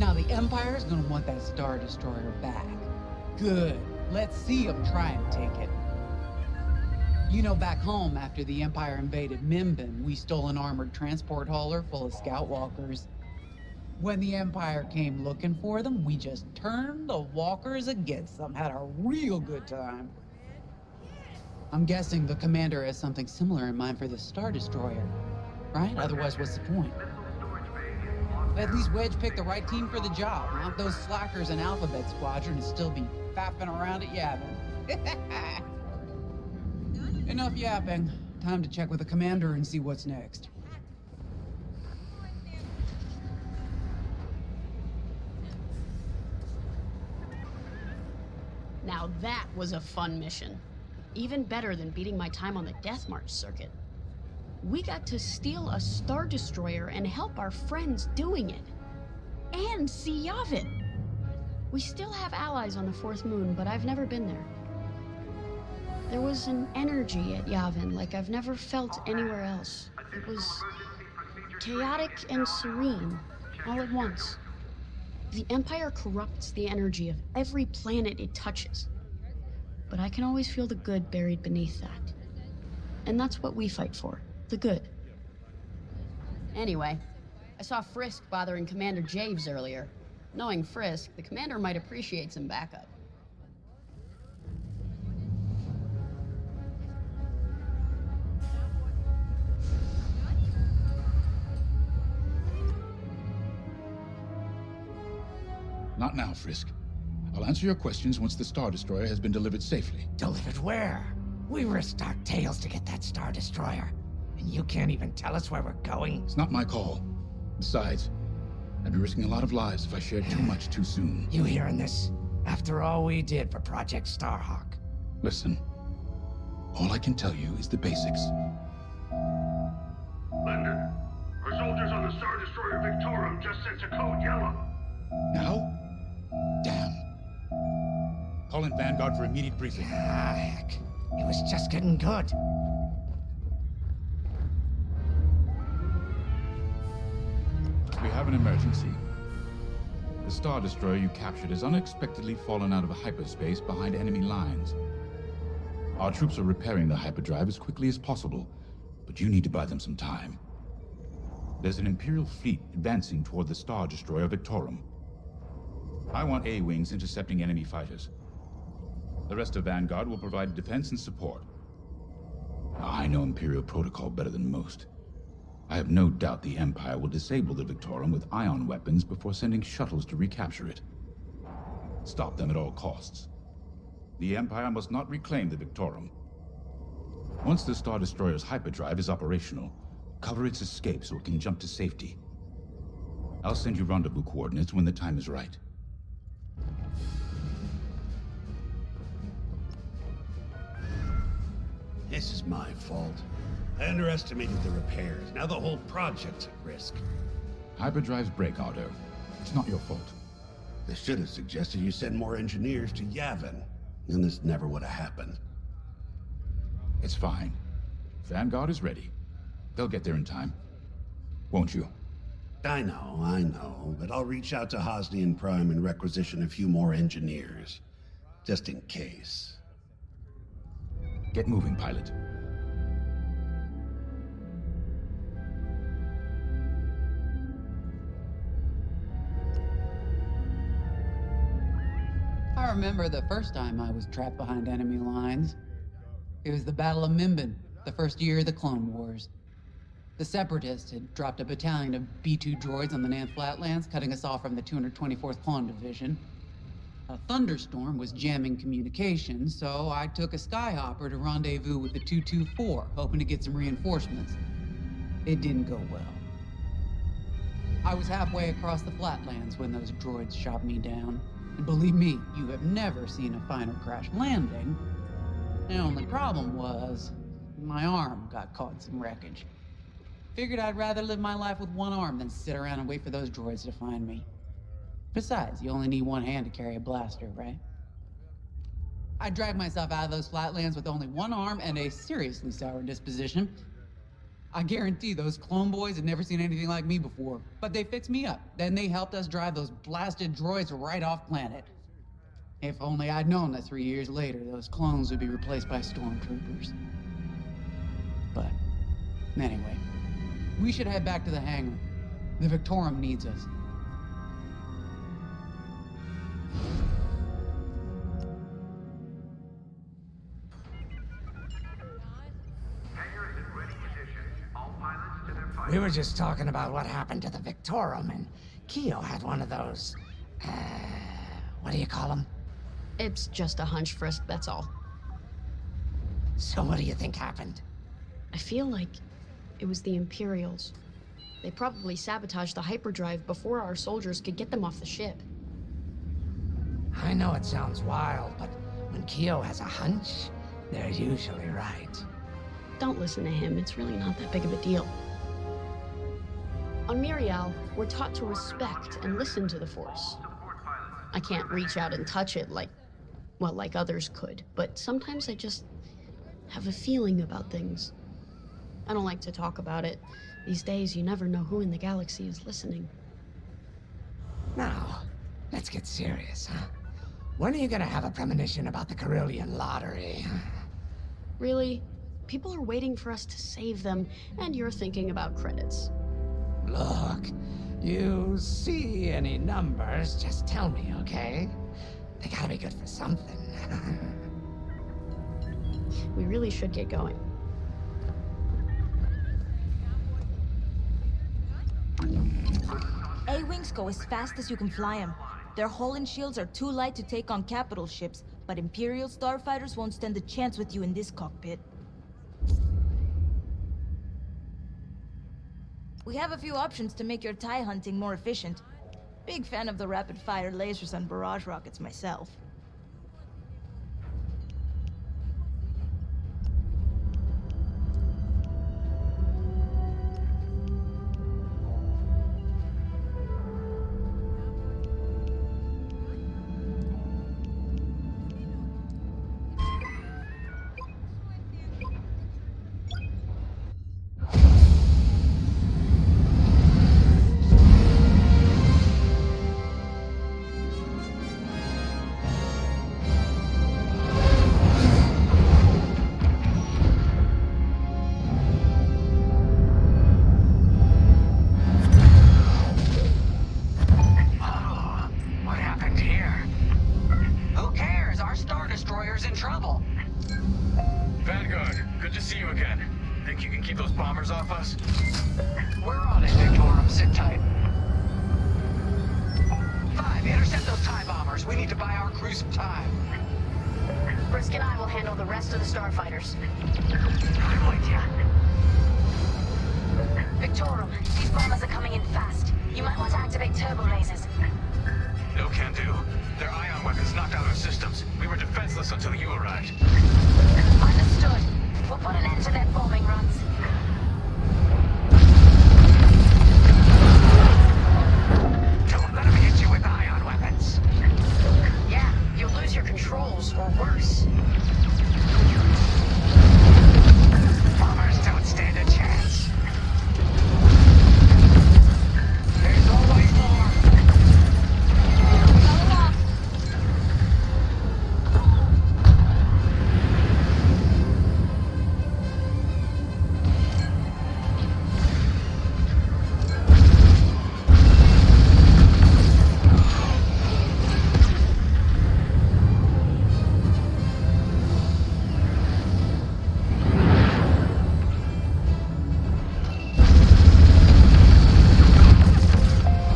Now the Empire's gonna want that Star Destroyer back. Good. Let's see them try and take it. You know, back home, after the Empire invaded Minbin, we stole an armored transport hauler full of scout walkers. When the Empire came looking for them, we just turned the walkers against them. Had a real good time. I'm guessing the commander has something similar in mind for the Star Destroyer, right? Otherwise, what's the point? At least Wedge picked the right team for the job, huh? Those slackers in Alphabet Squadron would still be fapping around at Yavin. Enough yapping. Time to check with the commander and see what's next. Now that was a fun mission. Even better than beating my time on the Death March circuit. We got to steal a Star Destroyer and help our friends doing it. And see Yavin. We still have allies on the Fourth Moon, but I've never been there. There was an energy at Yavin like I've never felt anywhere else. It was chaotic and serene, all at once. The Empire corrupts the energy of every planet it touches. But I can always feel the good buried beneath that. And that's what we fight for, the good. Anyway, I saw Frisk bothering Commander Javes earlier. Knowing Frisk, the commander might appreciate some backup. Not now, Frisk. I'll answer your questions once the Star Destroyer has been delivered safely. Delivered where? We risked our tails to get that Star Destroyer, and you can't even tell us where we're going? It's not my call. Besides, I'd be risking a lot of lives if I shared too much too soon. You hearing this? After all we did for Project Starhawk. Listen, all I can tell you is the basics. Linden, our soldiers on the Star Destroyer Victorum just sent a code yellow. Now? Damn. Call in Vanguard for immediate briefing. Ah, heck. It was just getting good. We have an emergency. The Star Destroyer you captured has unexpectedly fallen out of hyperspace behind enemy lines. Our troops are repairing the hyperdrive as quickly as possible, but you need to buy them some time. There's an Imperial fleet advancing toward the Star Destroyer Victorum. I want A-wings intercepting enemy fighters. The rest of Vanguard will provide defense and support. Now, I know Imperial protocol better than most. I have no doubt the Empire will disable the Victorum with ion weapons before sending shuttles to recapture it. Stop them at all costs. The Empire must not reclaim the Victorum. Once the Star Destroyer's hyperdrive is operational, cover its escape so it can jump to safety. I'll send you rendezvous coordinates when the time is right. This is my fault. I underestimated the repairs. Now the whole project's at risk. Hyperdrives break, Otto. It's not your fault. I should have suggested you send more engineers to Yavin. Then this never would have happened. It's fine. Vanguard is ready. They'll get there in time. Won't you? I know, but I'll reach out to Hosnian Prime and requisition a few more engineers. Just in case. Get moving, pilot. I remember the first time I was trapped behind enemy lines. It was the Battle of Minbin, the first year of the Clone Wars. The Separatists had dropped a battalion of B-2 droids on the Nan Flatlands, cutting us off from the 224th Clone Division. A thunderstorm was jamming communications, so I took a skyhopper to rendezvous with the 224, hoping to get some reinforcements. It didn't go well. I was halfway across the Flatlands when those droids shot me down. And believe me, you have never seen a finer crash landing. The only problem was, my arm got caught in some wreckage. Figured I'd rather live my life with one arm than sit around and wait for those droids to find me. Besides, you only need one hand to carry a blaster, right? I dragged myself out of those flatlands with only one arm and a seriously sour disposition. I guarantee those clone boys had never seen anything like me before, but they fixed me up. Then they helped us drive those blasted droids right off planet. If only I'd known that 3 years later, those clones would be replaced by stormtroopers. But, anyway, we should head back to the hangar. The Victorum needs us. We were just talking about what happened to the Victorum, and Keo had one of those, what do you call them? It's just a hunch, Frisk, that's all. So what do you think happened? I feel like it was the Imperials. They probably sabotaged the hyperdrive before our soldiers could get them off the ship. I know it sounds wild, but when Keo has a hunch, they're usually right. Don't listen to him, it's really not that big of a deal. On Miriel, we're taught to respect and listen to the Force. I can't reach out and touch it like others could, but sometimes I just have a feeling about things. I don't like to talk about it. These days, you never know who in the galaxy is listening. Now, let's get serious, huh? When are you gonna have a premonition about the Carillion lottery? Really? People are waiting for us to save them, and you're thinking about credits. Look, you see any numbers, just tell me, okay? They gotta be good for something. We really should get going. A-Wings go as fast as you can fly them. Their hull and shields are too light to take on capital ships, but Imperial starfighters won't stand a chance with you in this cockpit. We have a few options to make your TIE hunting more efficient. Big fan of the rapid-fire lasers and barrage rockets myself. Vanguard, good to see you again. Think you can keep those bombers off us? We're on it, Victorum. Sit tight. 5, intercept those TIE bombers. We need to buy our crew some time. Frisk and I will handle the rest of the starfighters. I'm with you. Victorum, these bombers are coming in fast. You might want to activate turbo lasers. No can do. Their ion weapons knocked out our systems. We were defenseless until you arrived. Understood. We'll put an end to their bombing runs. Don't let them hit you with ion weapons. Yeah, you'll lose your controls, or worse. Bombers don't stand a chance. There's always more.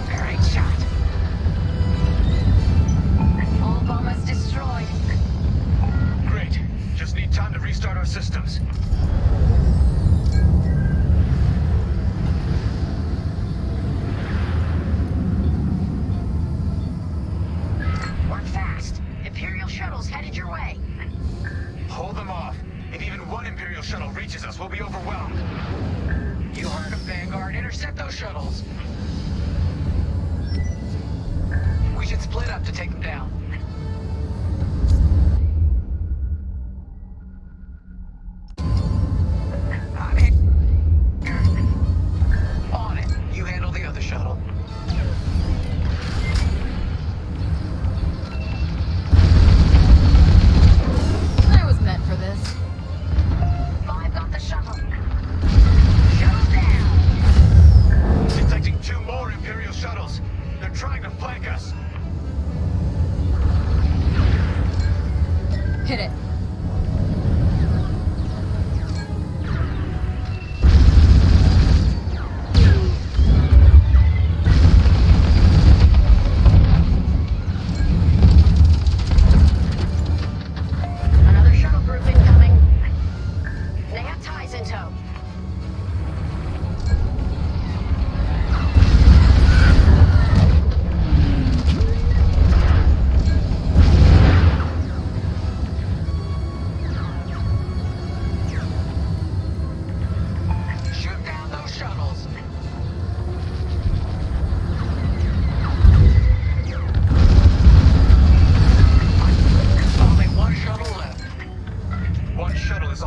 Great shot. All bombers destroyed. Great. Just need time to restart our systems. Work fast. Imperial shuttles headed your way. Hold them off. If even one Imperial shuttle reaches us, we'll be overwhelmed. You heard him, Vanguard. Intercept those shuttles. We should split up to take them down. I'm in.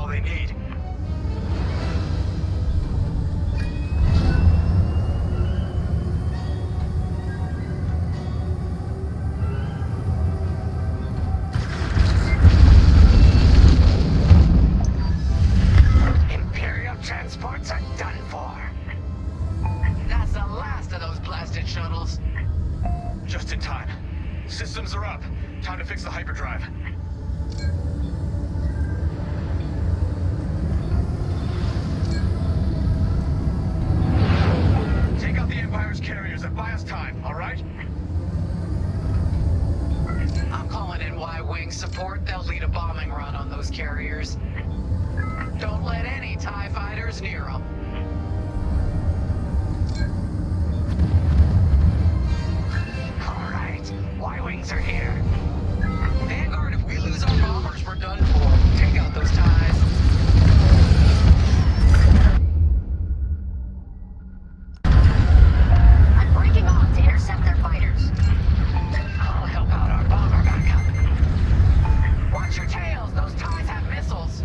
all they need. Imperial transports are done for. That's the last of those blasted shuttles. Just in time. Systems are up. Time to fix the hyperdrive. Take out the Empire's carriers and buy us time, all right? I'm calling in Y-Wing support. They'll lead a bombing run on those carriers. Don't let any TIE fighters near them. All right, Y-Wings are here. Vanguard, if we lose our bombers, we're done for. Take out those TIEs. I'm breaking off to intercept their fighters. I'll help out our bomber backup. Watch your tails. Those TIEs have missiles.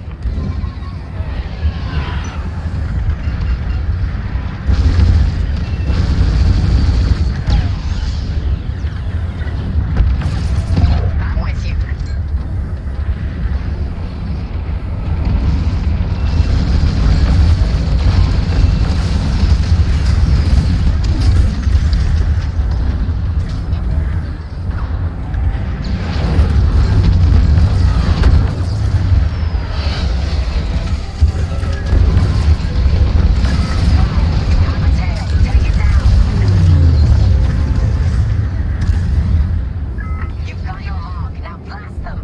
I'm with you. Got my tail. Take it down. You've got your hawk. Now blast them.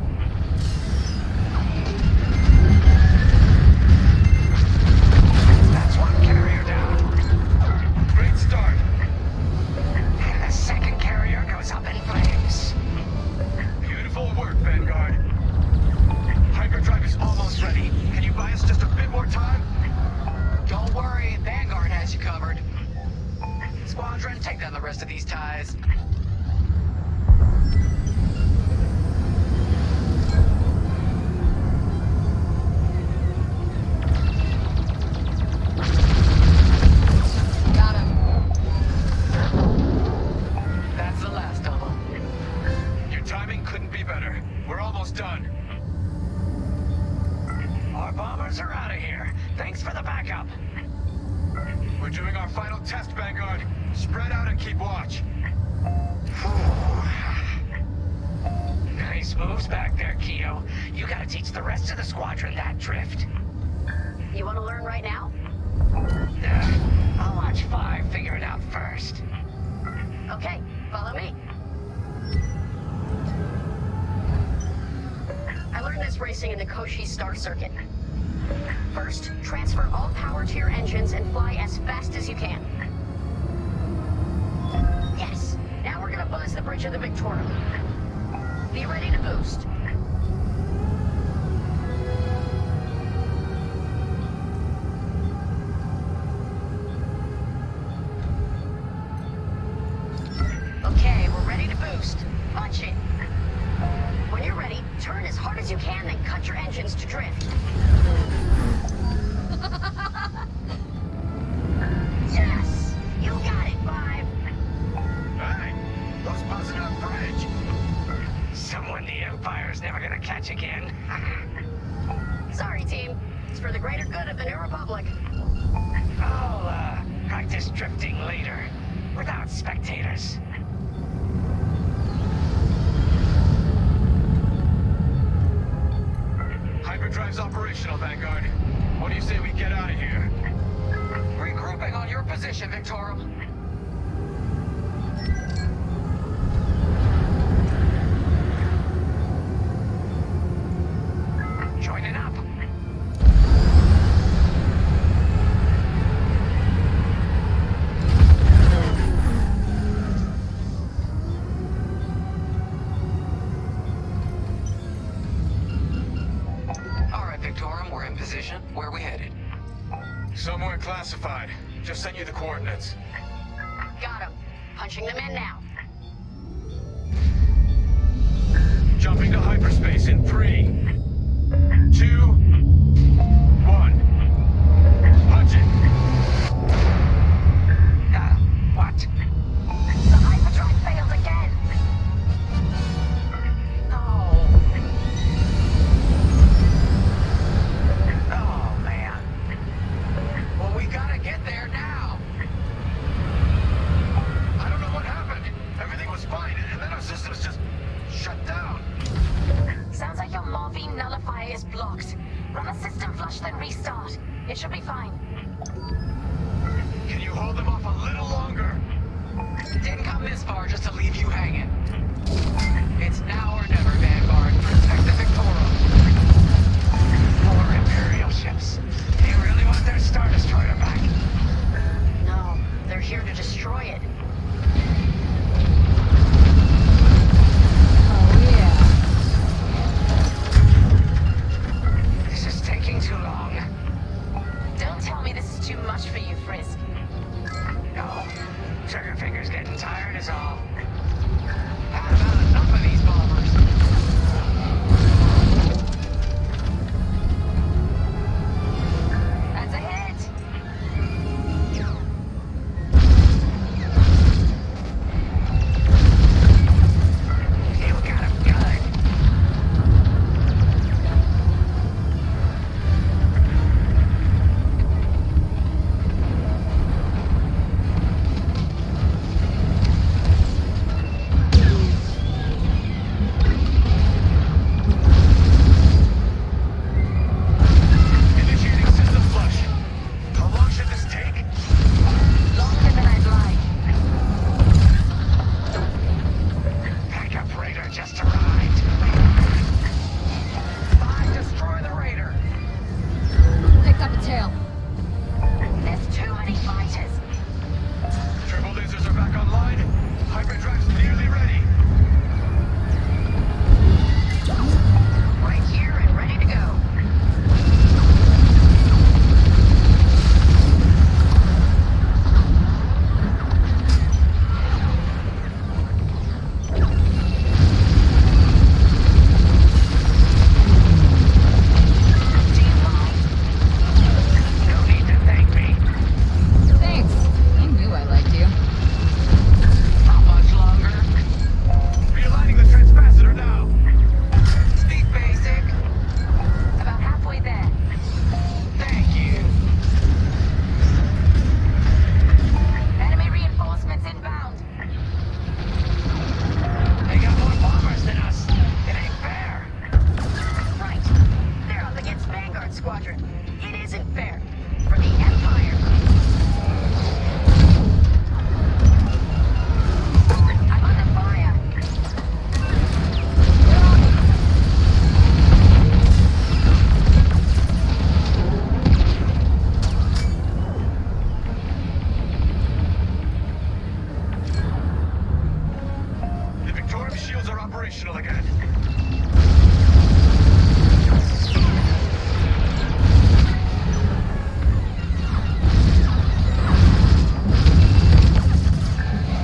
That's one carrier down. Great start. And the second carrier goes up in flames. Beautiful work, Vanguard. Hyperdrive is almost ready. Can you buy us just a bit more time? Don't worry, Vanguard has you covered. Squadron, take down the rest of these TIEs. Got him. That's the last of them. Your timing couldn't be better. We're almost done. Our bombers are out of here. Thanks for the backup. We're doing our final test, Vanguard. Spread out and keep watch. Nice moves back there, Keo. You gotta teach the rest of the squadron that drift. You want to learn right now? I'll watch 5 figure it out first. Okay, follow me. I learned this racing in the Koshi Star Circuit. First, transfer all power to your engines and fly as fast as you can. Yes, now we're gonna buzz the bridge of the Victorum. Be ready to boost. Okay, we're ready to boost. Punch it. When you're ready, turn as hard as you can, then cut your engines to drift. Yes! You got it, 5. Hey, who's buzzing up bridge? Someone the Empire's never gonna catch again. Sorry, team. It's for the greater good of the New Republic. I'll, practice drifting later, without spectators. Hyperdrive's operational, Vanguard. What do you say we get out of here? Regrouping on your position, Victorum. Joining up. All right, Victorum, we're in position. Where are we headed? Somewhere classified. Just sent you the coordinates. Got him. Punching them in now. Jumping to hyperspace in 3, 2, It should be fine. Can you hold them off a little longer? Didn't come this far just to leave you hanging. It's now or never, Vanguard. Protect the Victorum. More Imperial ships. They really want their Star Destroyer back. No, they're here to destroy it. Oh, yeah. This is taking too long. Don't tell me this is too much for you, Frisk. No. Trigger finger's getting tired is all. Had about enough of these bombers. That's a hit! You got him good. Initiating system flush. How long should this take? Longer than I'd like. Backup raider just arrived. 5, destroy the Raider. Picked up a tail. There's too many fighters. Turbo lasers are back online. Hyperdrive's nearly ready. Right here and ready to go. Do you mind? No need to thank me. Thanks. I knew I liked you. How much longer? Realigning the transpacitor now. Speak basic. About halfway there. Thank you. Enemy reinforcements inbound. They got more bombers than us. It ain't fair. Right. They're up against Vanguard Squadron. It isn't fair. For the Empire. I'm under fire. The Victorum shields are operational again.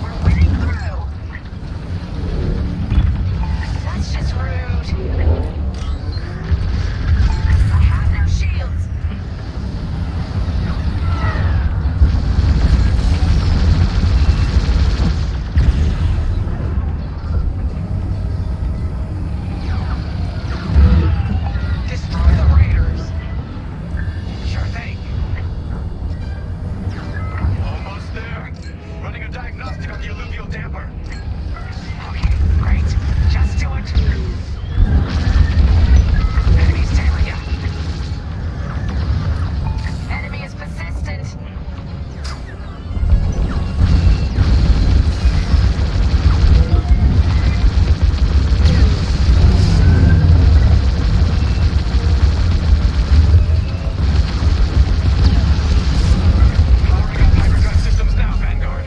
We're winning through. That's just rude. I have no shields. Destroy the Raiders. Sure thing. Almost there. Running a diagnostic on the alluvial damper. Okay, great. Just do it. Enemy's tailing ya. Enemy is persistent. Powering up hyperdrive systems now, Vanguard.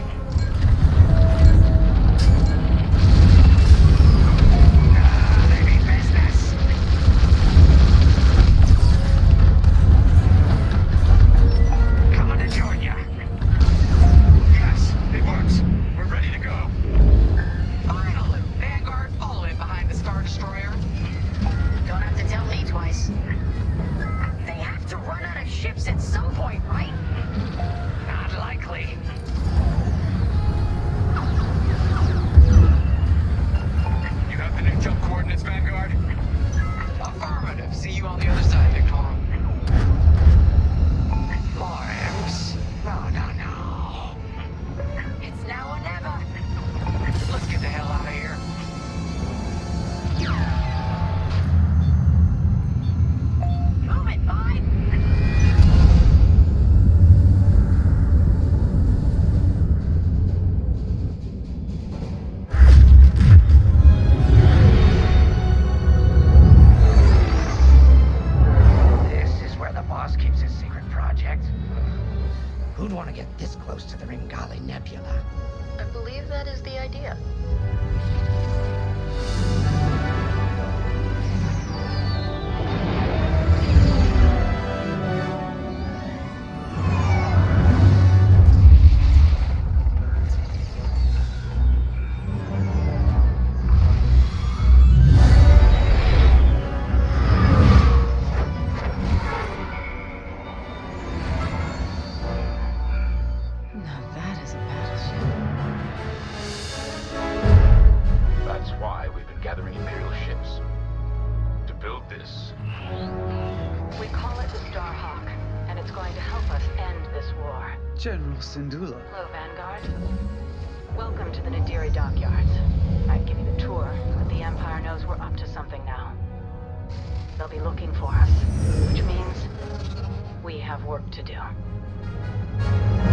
They mean business. Coming to join ya. Yes, it works. We're ready to go. Finally, Vanguard, follow in behind the Star Destroyer. Don't have to tell me twice. They have to run out of ships at some point, right? Not likely. You have the new jump coordinates, Vanguard? Affirmative. See you on the other side, Victorum. More imps. No. It's now or never. Let's get the hell out of here. Move it, Vine. secret project. Who'd want to get this close to the Ringali Nebula? I believe that is the idea. General Syndulla. Hello, Vanguard. Welcome to the Nadiri dockyards. I'd give you the tour, but the Empire knows we're up to something now. They'll be looking for us, which means we have work to do.